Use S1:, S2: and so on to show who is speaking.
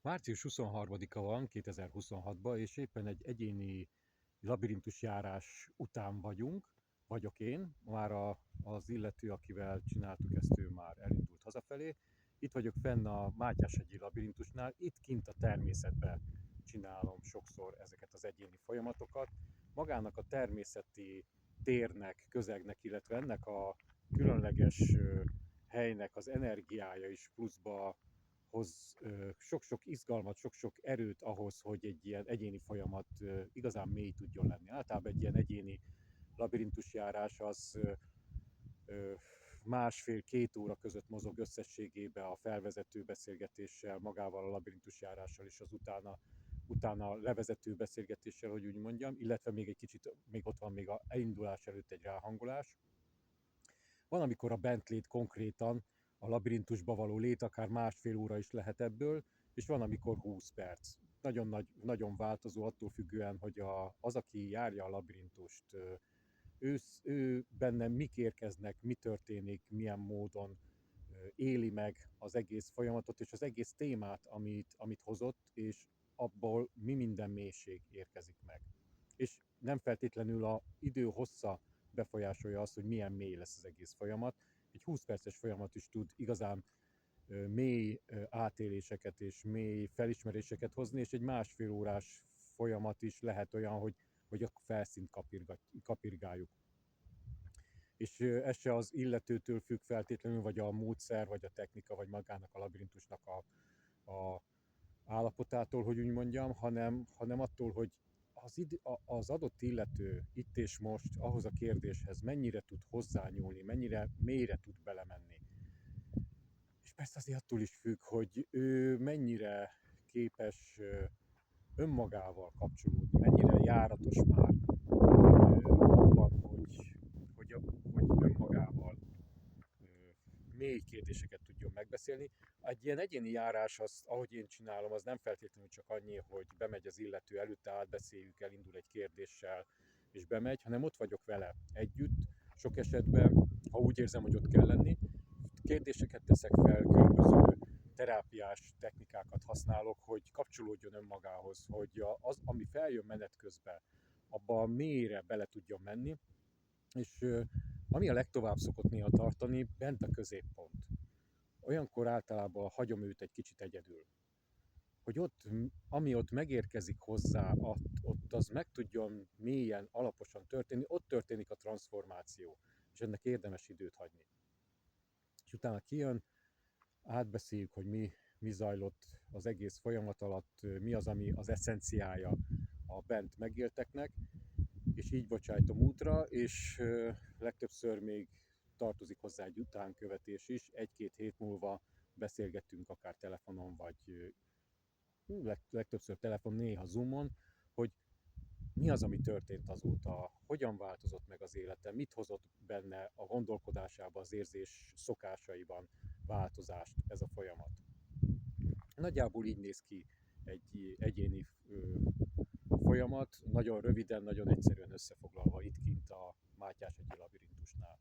S1: Március 23-a van 2026-ban, és éppen egy egyéni labirintusjárás után vagyok én. Már az illető, akivel csináltuk ezt, ő már elindult hazafelé. Itt vagyok fenn a Mátyás-hegyi labirintusnál, itt kint a természetben csinálom sokszor ezeket az egyéni folyamatokat. Magának a természeti térnek, közegnek, illetve ennek a különleges helynek az energiája is pluszba hoz sok-sok izgalmat, sok-sok erőt ahhoz, hogy egy ilyen egyéni folyamat igazán mély tudjon lenni. Általában egy ilyen egyéni labirintusjárás az másfél-két óra között mozog összességében a felvezető beszélgetéssel, magával a labirintusjárással és az utána levezető beszélgetéssel, hogy úgy mondjam, illetve még egy kicsit, még ott van még a elindulás előtt egy ráhangolás. Van, amikor a bentlét konkrétan, a labirintusba való lét akár másfél óra is lehet ebből, és van, amikor 20 perc. Nagyon változó attól függően, hogy az, aki járja a labirintust, ő bennem mik érkeznek, mi történik, milyen módon éli meg az egész folyamatot, és az egész témát, amit hozott, és abból mi minden mélység érkezik meg. És nem feltétlenül a idő hossza befolyásolja azt, hogy milyen mély lesz az egész folyamat. Egy 20 perces folyamat is tud igazán mély átéléseket és mély felismeréseket hozni, és egy másfél órás folyamat is lehet olyan, hogy a felszínt kapirgáljuk. És ez se az illetőtől függ feltétlenül, vagy a módszer, vagy a technika, vagy magának a labirintusnak a állapotától, hogy úgy mondjam, hanem attól, hogy az adott illető itt és most ahhoz a kérdéshez mennyire tud hozzányúlni, mennyire mélyre tud belemenni. És persze azért attól is függ, hogy ő mennyire képes önmagával kapcsolódni, mennyire járatos már abban, hogy önmagával mély kérdéseket tudjon megbeszélni. Egy ilyen egyéni járás, ahogy én csinálom, az nem feltétlenül csak annyi, hogy bemegy az illető, előtte átbeszéljük, elindul egy kérdéssel, és bemegy, hanem ott vagyok vele együtt. Sok esetben, ha úgy érzem, hogy ott kell lenni, kérdéseket teszek fel, különböző terápiás technikákat használok, hogy kapcsolódjon önmagához, hogy az, ami feljön menet közben, abba mélyre bele tudjon menni, és ami a legtovább szokott néha tartani, bent a középpont. Olyankor általában hagyom őt egy kicsit egyedül. Hogy ott, ami ott megérkezik hozzá, ott az meg tudjon mélyen, alaposan történni, ott történik a transformáció, és ennek érdemes időt hagyni. És utána kijön, átbeszéljük, hogy mi zajlott az egész folyamat alatt, mi az, ami az eszenciája a bent megélteknek, és így bocsájtom útra, és legtöbbször még tartozik hozzá egy utánkövetés is, egy-két hét múlva beszélgettünk akár telefonon, vagy legtöbbször telefon, néha Zoomon, hogy mi az, ami történt azóta, hogyan változott meg az élete, mit hozott benne a gondolkodásába, az érzés szokásaiban változást ez a folyamat. Nagyjából így néz ki egy egyéni folyamat, nagyon röviden, nagyon egyszerűen összefoglalva itt kint a Mátyás-hegyi labirintusnál.